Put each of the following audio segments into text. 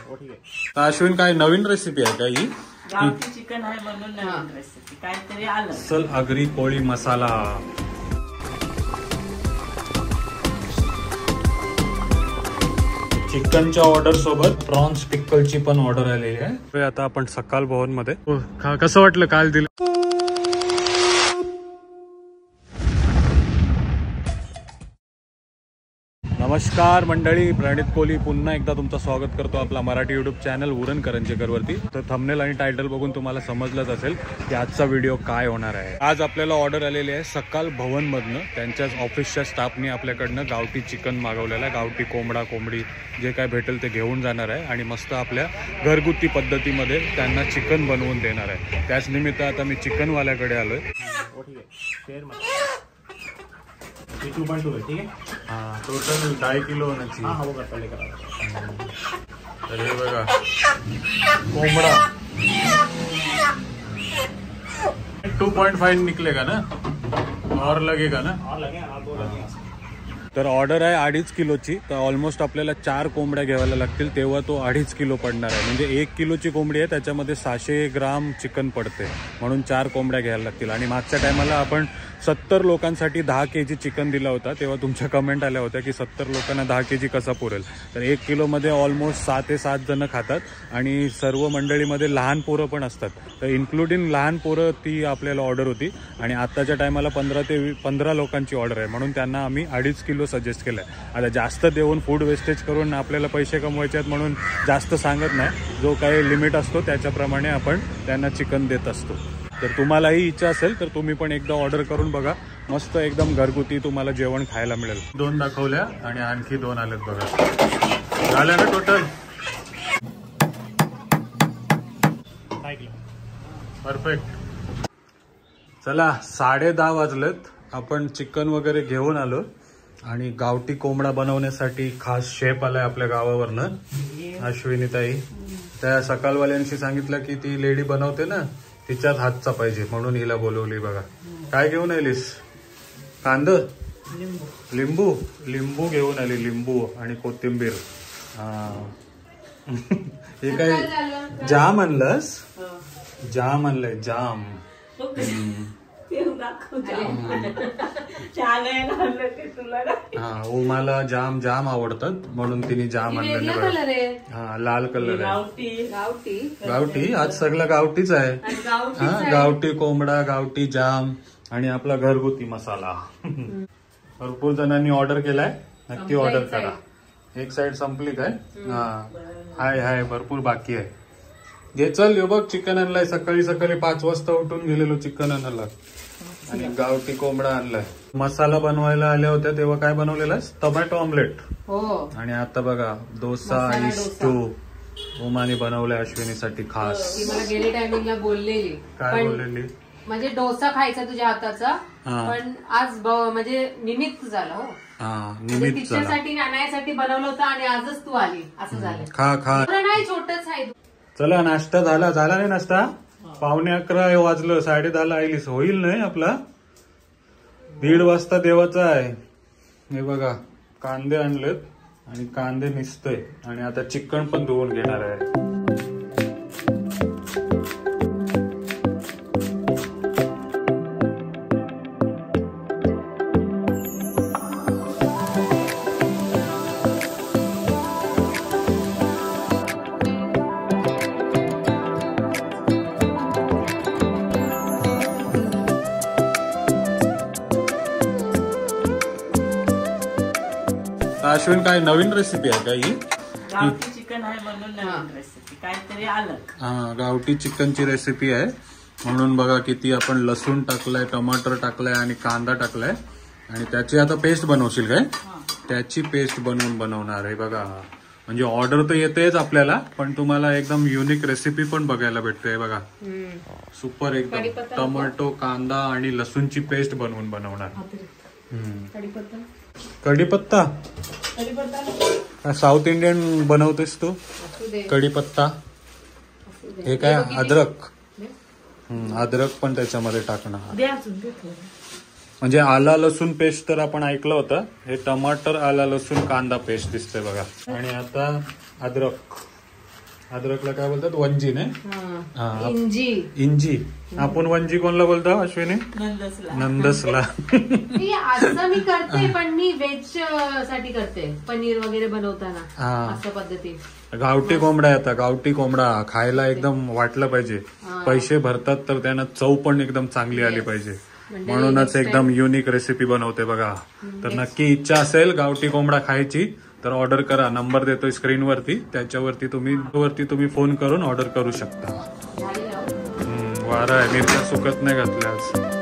अश्विन काय नवीन रेसिपी आहे का ही? गावठी चिकन आहे म्हणून नवीन रेसिपी काहीतरी आलं. सल आगरी कोळी मसाला. चिकनच्या ऑर्डर सोबत प्रॉन्स पिकलची पण ऑर्डर आलेली आहे. आता आपण सकाळ भवन मध्ये कसं वाटलं काल दिलं? नमस्कार मंडळी, प्रणित कोहली पुन्हा एकदा तुमचं स्वागत करतो आपला मराठी युट्यूब चॅनल उरण करंजेकर वरती. तर थंबनेल आणि टायटल बघून तुम्हाला समजलंच असेल की आजचा व्हिडिओ काय होणार आहे. आज आपल्याला ऑर्डर आलेली आहे सकाळ भवन मधनं. त्यांच्याच ऑफिसच्या स्टाफनी आपल्याकडनं गावठी चिकन मागवलेलं आहे. गावठी कोंबडा कोंबडी जे काय भेटेल ते घेऊन जाणार आहे आणि मस्त आपल्या घरगुती पद्धतीमध्ये त्यांना चिकन बनवून देणार आहे. त्याच निमित्त आता मी चिकनवाल्याकडे आलोय. ठीक है. हाँ टोटल 2.5 किलो होना चाहिए. हाँ वो पहले करा. तर हे बघा कोंबडा 2.5 निकलेगा ना और लगेगा ना? और लगे आप दो लगे. तर ऑर्डर आहे 2.5 किलोची. तर ऑलमोस्ट आपल्याला 4 कोंबड्या घ्यायला लागतील तेव्हा तो 2.5 किलो पडणार आहे. म्हणजे 1 किलोची कोंबडी आहे त्याच्यामध्ये 600 ग्राम चिकन पडते म्हणून 4 कोंबड्या घ्यायला लागतील. आणि मागच्या टायमाला आपण 70 लोकांसाठी 10 kg चिकन दिला होता तेव्हा तुमच्या कमेंट आल्या होत्या की 70 लोकांना 10 kg कसा पुरेल. तर 1 किलोमध्ये ऑलमोस्ट 6 ते 7 जण खातात आणि सर्व मंडळीमध्ये लहान पोरं पण असतात. तर इन्क्लुडिंग लहान पोरं ती आपल्याला ऑर्डर होती आणि आत्ताच्या टायमाला 15 लोकांची ऑर्डर आहे म्हणून त्यांना आम्ही 2.5 किलो सजेस्ट केलं आहे. आता जास्त देऊन फूड वेस्टेज करून आपल्याला पैसे कमवायचे आहेत म्हणून जास्त सांगत नाही. जो काही लिमिट असतो त्याच्याप्रमाणे आपण त्यांना चिकन देत असतो. तर तुम्हालाही इच्छा असेल तर तुम्ही पण एकदा ऑर्डर करून बघा. मस्त एकदम घरगुती तुम्हाला जेवण खायला मिळेल. 2 दाखवल्या आणि आणखी 2 आलेत बघा. झाल्या ना टोटल? परफेक्ट. चला 10:30 वाजलेत. आपण चिकन वगैरे घेऊन आलो आणि गावठी कोंबडा बनवण्यासाठी खास शेफ आलाय आपल्या गावावरनं, अश्विनीताई. त्या सकाळवाल्यांशी सांगितलं की ती लेडी बनवते ना तिच्याच हातचा पाहिजे म्हणून हिला बोलवली. बघा काय घेऊन आलीस? कांद, लिंबू घेऊन आली. लिंबू आणि कोथिंबीर. हे काय जाम आणलंस? जाम आणलंय जाम. उमाला जाम आवडतात म्हणून तिने जाम आणलेले. हा लाल कलर आहे. गावठी आज सगळं गावठीच आहे. हा गावठी कोंबडा, गावठी जाम आणि आपला घरगुती मसाला. भरपूर जणांनी ऑर्डर केलाय. नक्की ऑर्डर करा. एक साइड संपली काय? हा हाय भरपूर बाकी आहे. घे चल. यो बघ चिकन आणलाय. सकाळी 5 वाजता उठून गेलेलो चिकन आणायला आणि गावठी कोंबडा आणलाय. मसाला बनवायला आल्या होत्या तेव्हा काय बनवलेला? Tomato omelette. हो. आणि आता बघा डोसा इस्टू उमाने बनवलाय अश्विनीसाठी खास. मला गेल्या टायमिंगला बोललेली. काय बोललेली? म्हणजे डोसा खायचा तुझ्या हाताचा. पण आज म्हणजे निमित्त झालं. हो निमित्त तिच्यासाठी आणायसाठी बनवलं होतं आणि आजच तू आली असं झालं. खा नाही छोटच आहे. चला नाश्ता झाला नाही नाश्ता? 11:15 वाजलं. 10:30 आलीस. होईल नाही आपला? 1:30 वाजता देवाचा आहे. हे बघा कांदे आणलेत आणि कांदे निसतोय आणि आता चिकन पण धुवून घेणार आहे. अश्विन काय नवीन रेसिपी आहे का ही? गावठी चिकन आहे म्हणून नवीन रेसिपी काहीतरी आलं. हा गावठी चिकनची रेसिपी आहे म्हणून बघा किती आपण लसूण टाकलाय, टमाटर टाकलाय आणि कांदा टाकलाय आणि त्याची आता पेस्ट बनवशील काय? त्याची पेस्ट बनवणार आहे बघा. म्हणजे ऑर्डर तर येतेच आपल्याला पण तुम्हाला एकदम युनिक रेसिपी पण बघायला भेटते. बघा सुपर एकदम. टोमॅटो, कांदा आणि लसूणची पेस्ट बनवणार. कढीपत्ता साऊथ इंडियन बनवतेस तू? कढीपत्ता. हे काय? अद्रक. अद्रक पण त्याच्यामध्ये टाकणार. म्हणजे आला लसूण पेस्ट तर आपण ऐकलं होतं. हे टमाटर, आला लसूण, कांदा पेस्ट दिसतंय बघा. आणि आता अद्रक. अद्रकला काय बोलतात? वंजी नाही? हा. इंजी. इंजी. आपण वंजी कोणला बोलतो अश्विनी? नंदसला. असं मी करते, पण मी व्हेज साठी करते, पनीर वगैरे बनवताना असं पद्धती. गावठी कोंबडा आहे आता, गावठी कोंबडा खायला एकदम वाटलं पाहिजे. पैसे भरतात तर त्यांना चव पण एकदम चांगली आली पाहिजे, म्हणूनच एकदम युनिक रेसिपी बनवते बघा. तर नक्की इच्छा असेल गावठी कोंबडा खायची तर ऑर्डर करा. नंबर देतोय स्क्रीनवरती, त्याच्यावरती तुम्ही फोन करून ऑर्डर करू शकता. वारा आहे, मिरच्या सुकत नाही घातल्या आज.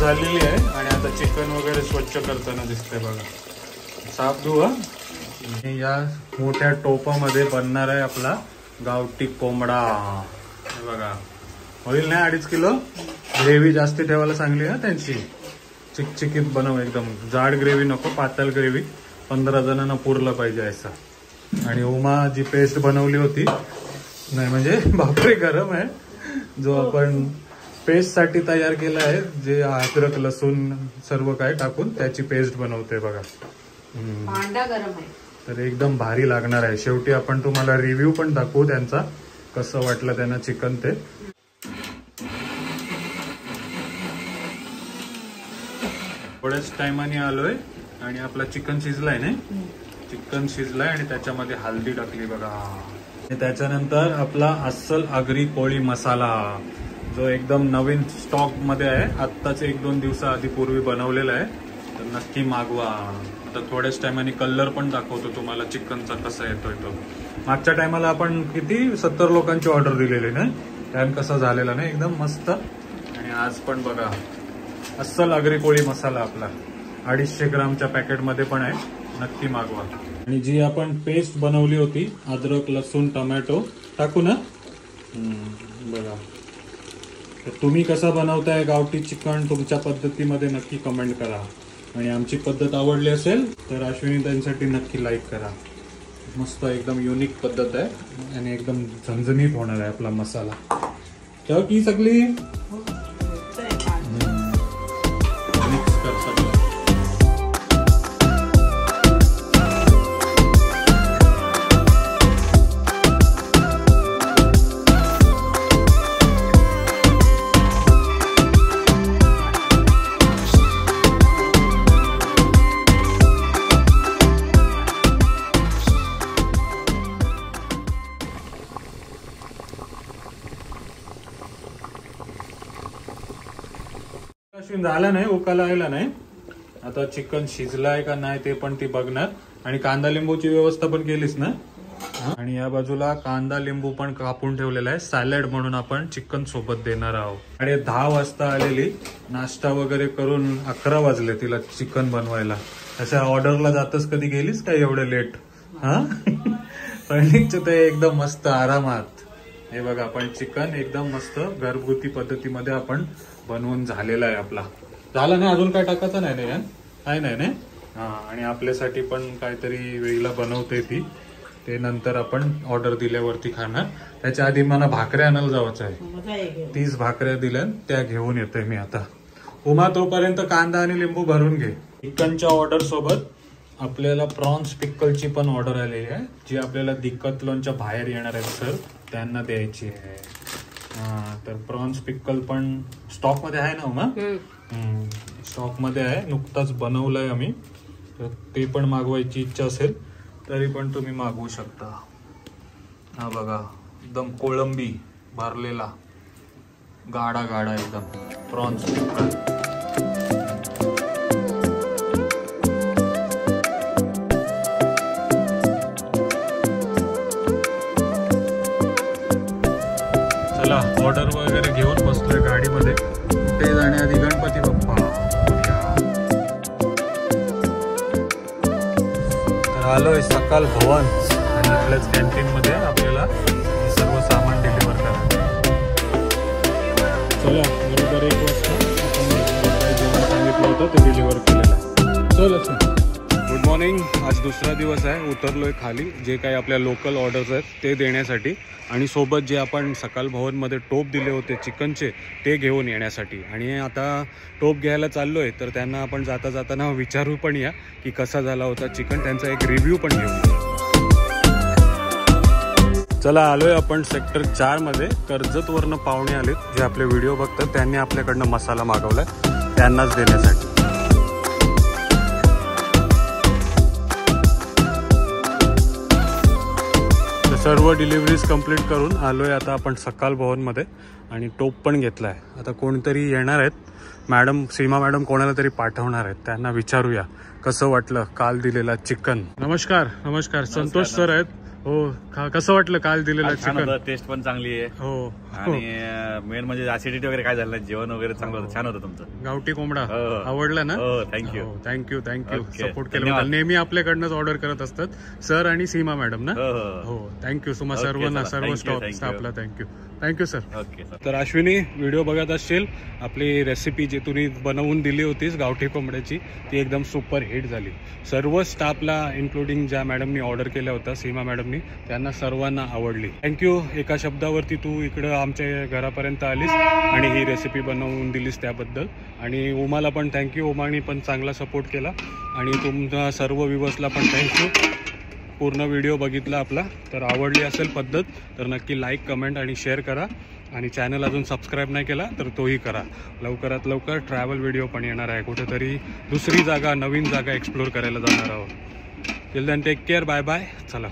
झालेली आहे आणि आता चिकन वगैरे स्वच्छ करताना दिसतंय बघा. साफ धुवा. या मोठ्या टोपामध्ये बनणार आहे आपला गावठी कोंबडा. हे बघा, होईल नाही 2.5 किलो. ग्रेव्ही जास्ती ठेवायला सांगली ना त्यांची. चिकचिकीत बनव, एकदम जाड ग्रेव्ही नको, पातळ ग्रेव्ही. 15 जणांना पुरलं पाहिजे असा. आणि उमा जी पेस्ट बनवली होती, नाही म्हणजे बापरे गरम आहे, जो आपण पेस्ट साठी तयार केला आहे, जे अद्रक लसूण सर्व काय टाकून त्याची पेस्ट बनवते बघा. भांडा गरम आहे, तर एकदम भारी लागणार आहे. शेवटी आपण तुम्हाला रिव्ह्यू पण दाखवू त्यांचा, कसं वाटलं त्यांना चिकन ते. थोड्याच टायमाने आलोय आणि आपला चिकन शिजलाय ना. चिकन शिजलाय आणि त्याच्यामध्ये हळदी टाकली बघा. त्याच्यानंतर आपला अस्सल आगरी कोळी मसाला, जो एकदम नवीन स्टॉक मध्ये आहे, आत्ताच 1-2 दिवसाआधी पूर्वी बनवलेला आहे. तर नक्की मागवा. आता थोड्याच टायमाने कलर पण दाखवतो तुम्हाला चिकनचा कसा येतोय तो. मागच्या टायमाला आपण किती 70 लोकांची ऑर्डर दिलेली ना, त्यान कसा झालेला नाही, एकदम मस्त. आणि आज पण बघा अस्सल आगरी कोळी मसाला आपला 250 ग्रामच्या पॅकेटमध्ये पण आहे, नक्की मागवा. आणि जी आपण पेस्ट बनवली होती अद्रक लसूण टोमॅटो टाकू ना, बघा. तर तुम्ही कसं बनवताय गावठी चिकन तुमच्या पद्धतीमध्ये नक्की कमेंट करा. आणि आमची पद्धत आवडली असेल तर अश्विनी त्यांसाठी नक्की लाईक करा. मस्त एकदम युनिक पद्धत आहे आणि एकदम झणझणीत होणार आहे आपला मसाला. तर की सगळी मिक्स कर सगळं. झाला नाही, उकाला आला नाही. आता चिकन शिजलाय का नाही ते पण ती बघणार. आणि कांदा लिंबूची व्यवस्था पण केलीस ना. आणि या बाजूला कांदा लिंबू पण कापून ठेवलेला आहे, सॅलड म्हणून आपण चिकन सोबत देणार आहोत. आणि 10 वाजता आलेली, नाश्ता वगैरे करून 11 वाजले तिला चिकन बनवायला. अशा ऑर्डरला जातच कधी गेलीस का एवढे लेट? हा फर्निचर ते एकदम मस्त आरामात. हे बघा, आपण चिकन एकदम मस्त घरगुती पद्धतीमध्ये आपण बनवून झालेला आहे आपला. झाला नाही अजून काय टाकायचं नाही ना, काय नाही ना. हा, आणि आपल्यासाठी पण काहीतरी वेगळं बनवते ती, ते नंतर आपण ऑर्डर दिल्यावरती खाणार. त्याच्या आधी मला भाकऱ्या आणायला जायचं आहे. 30 भाकऱ्या दिल्या, त्या घेऊन येतोय मी आता. उमा तोपर्यंत कांदा आणि लिंबू भरून घे. चिकनच्या ऑर्डर सोबत आपल्याला प्रॉन्स पिक्कलची पण ऑर्डर आलेली आहे, जी आपल्याला डिकॅथलॉनच्या बाहेर येणार आहेत सर, त्यांना द्यायची आहे. हा, तर प्रॉन्स पिक्कल पण स्टॉक मध्ये आहे ना उमा? स्टॉक मध्ये आहे, नुकताच बनवलंय आम्ही. तर ते पण मागवायची इच्छा असेल तरी पण तुम्ही मागवू शकता. हा बघा, एकदम कोळंबी भरलेला गाडा गाडा एकदम प्रॉन्स पिक्कल. ऑर्डर वगैरे घेऊन बसलोय गाडीमध्ये. ते जाण्याआधी गणपती बाप्पा. तर आलोय सकाळ भवन आणि इथल्याच कॅन्टीन मध्ये आपल्याला सर्व सामान डिलिव्हर करायचं. चला, बरोबर 1 वाजता आपण जेवण सांगितलं होतं ते डिलिव्हर केलेलं आहे. चल. Good morning. आज दुसरा दिवस आहे. उतरलोय खाली. जे काही आपल्या लोकल ऑर्डर्स आहेत ते देण्यासाठी आणि सोबत जे आपण सकाळ भवनमध्ये टोप दिले होते चिकनचे ते घेऊन येण्यासाठी. आणि आता टोप घ्यायला चाललो आहे तर त्यांना आपण जाता जाताना विचारू पण या की कसा झाला होता चिकन, त्यांचा एक रिव्ह्यू पण घेऊ. चला आलोय आपण सेक्टर 4 मध्ये. कर्जतवरनं पाहुणे आलेत जे आपले व्हिडिओ बघतात. त्यांनी आपल्याकडनं मसाला मागवलाय त्यांनाच देण्यासाठी. सर्व डिलिव्हरीज कंप्लीट करून आलोय आता आपण सकाळ भवनमध्ये आणि टोप पण घेतलाय. आता कोणतरी येणार आहेत, मॅडम सीमा मॅडम कोणाला तरी पाठवणार आहेत. त्यांना विचारूया कसं वाटलं काल दिलेला चिकन. नमस्कार. नमस्कार. संतोष सर आहेत. हो, कसं वाटलं काल दिलेला चिकन? टेस्ट पण चांगली आहे. हो. आणि मेन म्हणजे ऍसिडिटी वगैरे काय झालं नाही. जेवण वगैरे चांगलं होतं, छान होतं तुमचं. गावठी कोंबडा आवडला ना? हो, थँक्यू. थँक्यू सपोर्ट केल्याबद्दल. नेहमी आपल्याकडनंच ऑर्डर करत असतात सर आणि सीमा मॅडम ना? हो, थँक्यू. तुम्हाला सर्वांना, सर्व स्टाफला थँक्यू सर. ओके. तर अश्विनी व्हिडिओ बघत असशील. आपली रेसिपी जी तुम्ही बनवून दिली होतीस गावठी कोंबड्याची ती एकदम सुपर हिट झाली. सर्व स्टाफला इन्क्लुडिंग ज्या मॅडमनी ऑर्डर केल्या होत्या सीमा मॅडमनी त्यांना सर्वांना आवडली. थँक्यू. एका शब्दावरती तू इकडं आमच्या घरापर्यंत आलीस आणि ही रेसिपी बनवून दिलीस त्याबद्दल. आणि उमाला पण थँक्यू. उमानी पण चांगला सपोर्ट केला. आणि तुमच्या सर्व व्ह्यूअर्सला पण थँक्यू. पूर्ण व्हिडिओ बघितला आपला तर आवडली असेल पद्धत तर नक्की लाईक, कमेंट आणि शेअर करा. आणि चॅनल अजून सबस्क्राईब नाही केला तर तोही करा. लवकरात लवकर ट्रॅव्हल व्हिडिओ पण येणार आहे. कुठेतरी दुसरी जागा, नवीन जागा एक्सप्लोर करायला जाणार आहोत. Till then take care. Bye bye. चला.